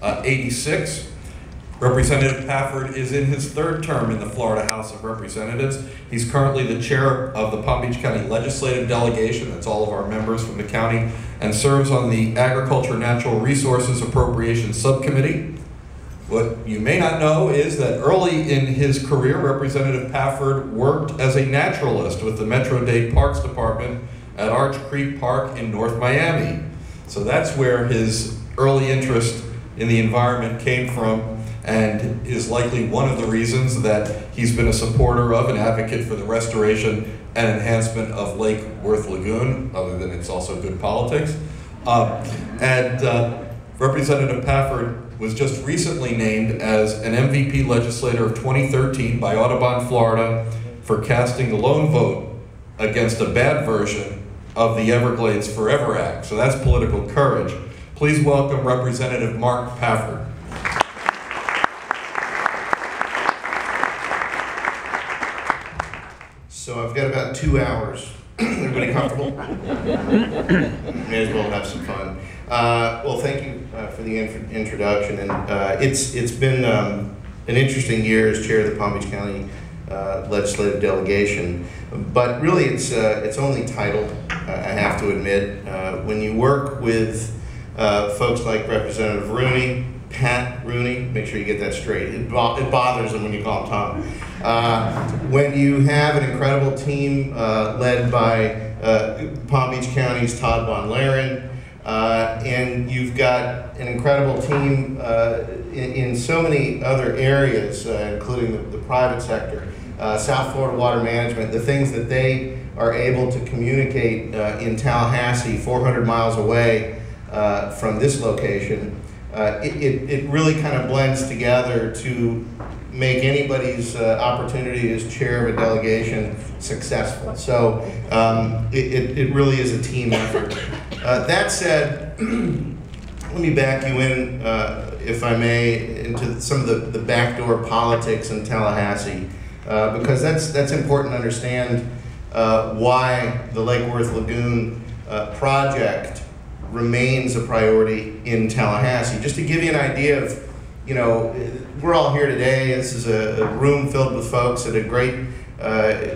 86. Representative Pafford is in his third term in the Florida House of Representatives. He's currently the chair of the Palm Beach County Legislative Delegation, that's all of our members from the county, and serves on the Agriculture Natural Resources Appropriations Subcommittee. What you may not know is that early in his career, Representative Pafford worked as a naturalist with the Metro-Dade Parks Department at Arch Creek Park in North Miami. So that's where his early interest in the environment came from, and is likely one of the reasons that he's been a supporter of and advocate for the restoration and enhancement of Lake Worth Lagoon, other than it's also good politics. Representative Pafford was just recently named as an MVP legislator of 2013 by Audubon, Florida, for casting the lone vote against a bad version of the Everglades Forever Act. So that's political courage. Please welcome Representative Mark Pafford. So I've got about 2 hours. Everybody comfortable? May as well have some fun. Well, thank you for the introduction. And it's been an interesting year as chair of the Palm Beach County Legislative Delegation. But really, it's only titled, I have to admit. When you work with folks like Representative Rooney, Pat Rooney, make sure you get that straight. It bothers them when you call him Tom. When you have an incredible team led by Palm Beach County's Todd Von Laren, and you've got an incredible team in so many other areas, including the private sector, South Florida Water Management, the things that they are able to communicate in Tallahassee, 400 miles away from this location. It really kind of blends together to make anybody's opportunity as chair of a delegation successful. So it really is a team effort. That said, let me back you in, if I may, into some of the backdoor politics in Tallahassee, because that's important to understand why the Lake Worth Lagoon project remains a priority in Tallahassee. Just to give you an idea of, we're all here today. This is a room filled with folks at a great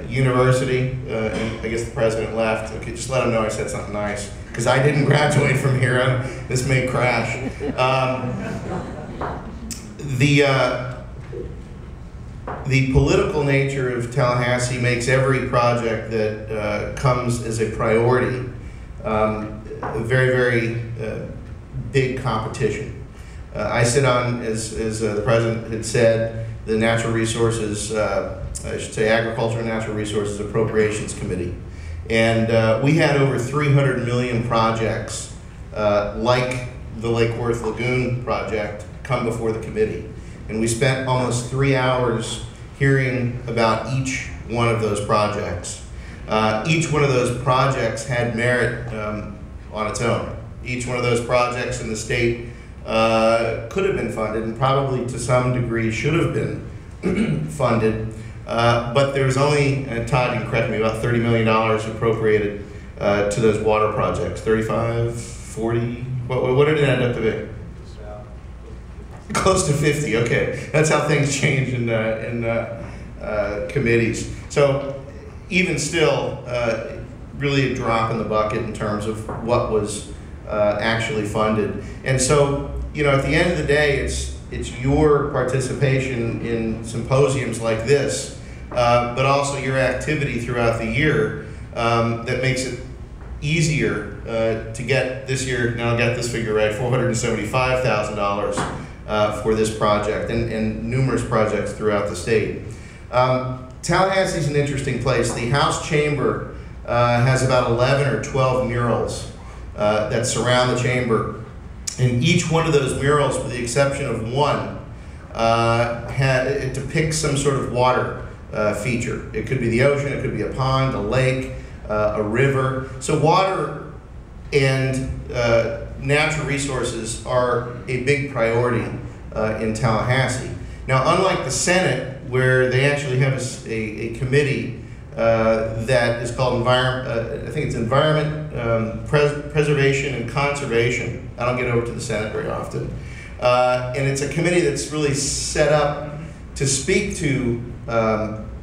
university. And I guess the president left. Okay, just let him know I said something nice, because I didn't graduate from here. This may crash. The political nature of Tallahassee makes every project that comes as a priority a very, very big competition. I sit on, as the president had said, the Natural Resources, I should say Agriculture and Natural Resources Appropriations Committee. And we had over 300 million projects like the Lake Worth Lagoon project come before the committee. And we spent almost 3 hours hearing about each one of those projects. Each one of those projects had merit on its own. Each one of those projects in the state could have been funded, and probably to some degree should have been funded, but there's only, and Todd, you can correct me, about $30 million appropriated to those water projects. 35, 40, what did it end up to be? Close to 50, okay. That's how things change in committees. So even still, really a drop in the bucket in terms of what was actually funded. And so, at the end of the day, it's your participation in symposiums like this, but also your activity throughout the year that makes it easier to get this year, now I got this figure right, $475,000 for this project and numerous projects throughout the state. Tallahassee's an interesting place. The House Chamber has about 11 or 12 murals that surround the chamber. And each one of those murals, with the exception of one, it depicts some sort of water feature. It could be the ocean, it could be a pond, a lake, a river. So water and natural resources are a big priority in Tallahassee. Now, unlike the Senate, where they actually have a committee that is called I think it's Environment, Preservation and Conservation. I don't get over to the Senate very often. And it's a committee that's really set up to speak to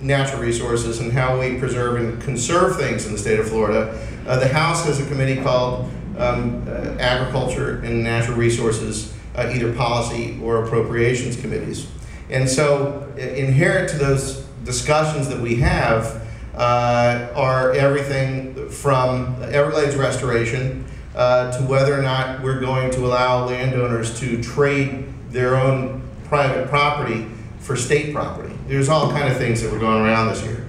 natural resources and how we preserve and conserve things in the state of Florida. The House has a committee called Agriculture and Natural Resources, either policy or appropriations committees. And so inherent to those discussions that we have are everything from Everglades restoration to whether or not we're going to allow landowners to trade their own private property for state property. There's all kind of things that were going around this year.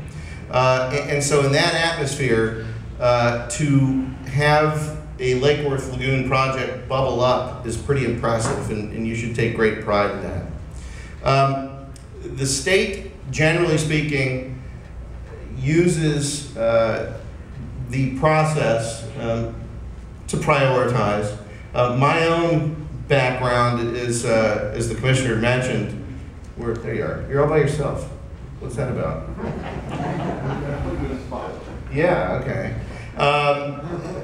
And so in that atmosphere, to have a Lake Worth Lagoon project bubble up is pretty impressive, and you should take great pride in that. The state, generally speaking, uses the process to prioritize. My own background is, as the commissioner mentioned, there you are. You're all by yourself. What's that about? Yeah, okay.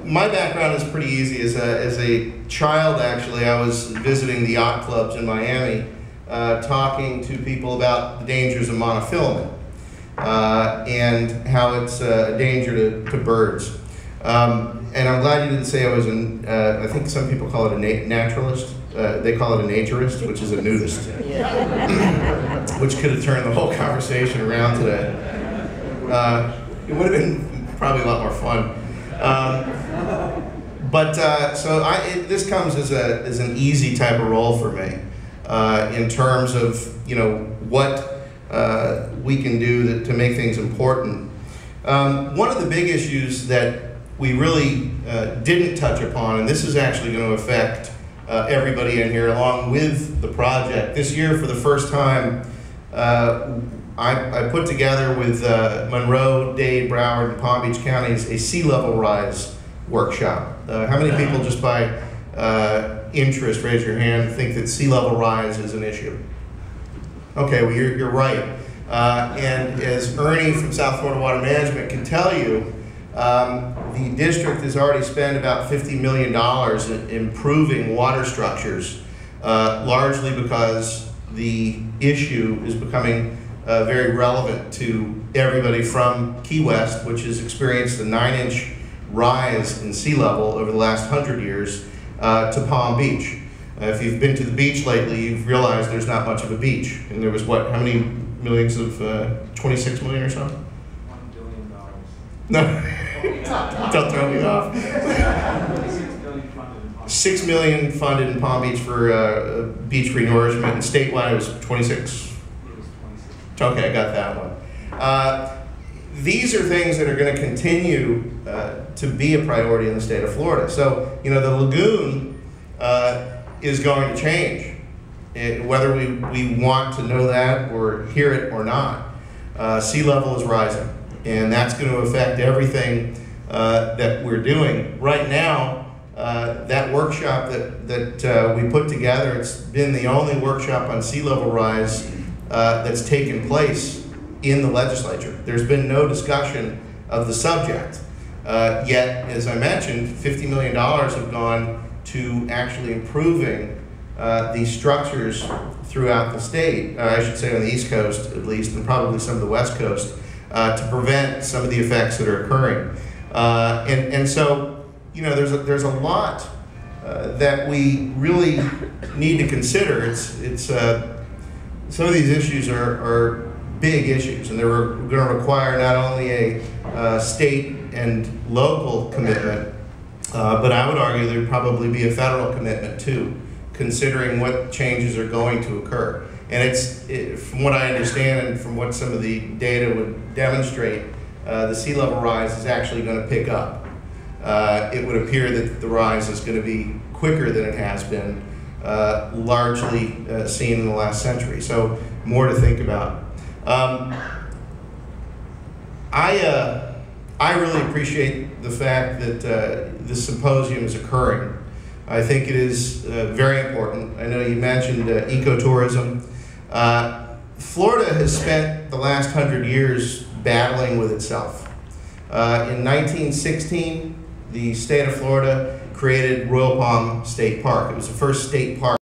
My background is pretty easy. As a child, actually, I was visiting the yacht clubs in Miami, talking to people about the dangers of monofilament and how it's a danger to birds. And I'm glad you didn't say I was I think some people call it a naturalist. They call it a naturist, which is a nudist, which could have turned the whole conversation around today. It would have been probably a lot more fun. So this comes as an easy type of role for me in terms of what we can do to make things important. One of the big issues that we really didn't touch upon, and this is actually going to affect everybody in here along with the project. This year, for the first time, I put together with Monroe, Dade, Broward, and Palm Beach counties a sea level rise workshop. How many people, just by interest, raise your hand, think that sea level rise is an issue? Okay, well you're right. And as Ernie from South Florida Water Management can tell you, the district has already spent about $50 million in improving water structures, largely because the issue is becoming very relevant to everybody from Key West, which has experienced a 9-inch rise in sea level over the last 100 years, to Palm Beach. If you've been to the beach lately, you've realized there's not much of a beach. And there was what, how many millions of, 26 million or something? $1 billion. No. Don't throw me off. $6 million funded in Palm Beach for beach renourishment, and statewide it was 26. Okay, I got that one. These are things that are going to continue to be a priority in the state of Florida. So, the lagoon is going to change, whether we want to know that or hear it or not. Sea level is rising, and that's going to affect everything that we're doing. Right now, that workshop that we put together, it's been the only workshop on sea level rise that's taken place in the legislature. There's been no discussion of the subject. Yet, as I mentioned, $50 million have gone to actually improving these structures throughout the state, I should say on the East Coast at least, and probably some of the West Coast, to prevent some of the effects that are occurring. And so, there's a lot that we really need to consider. It's some of these issues are big issues, and they're going to require not only a state and local commitment, but I would argue there'd probably be a federal commitment too, considering what changes are going to occur. And from what I understand and from what some of the data would demonstrate, the sea level rise is actually going to pick up. It would appear that the rise is going to be quicker than it has been, largely seen in the last century. So more to think about. I really appreciate the fact that this symposium is occurring. I think it is very important. I know you mentioned ecotourism. Florida has spent the last 100 years battling with itself. In 1916, the state of Florida created Royal Palm State Park. It was the first state park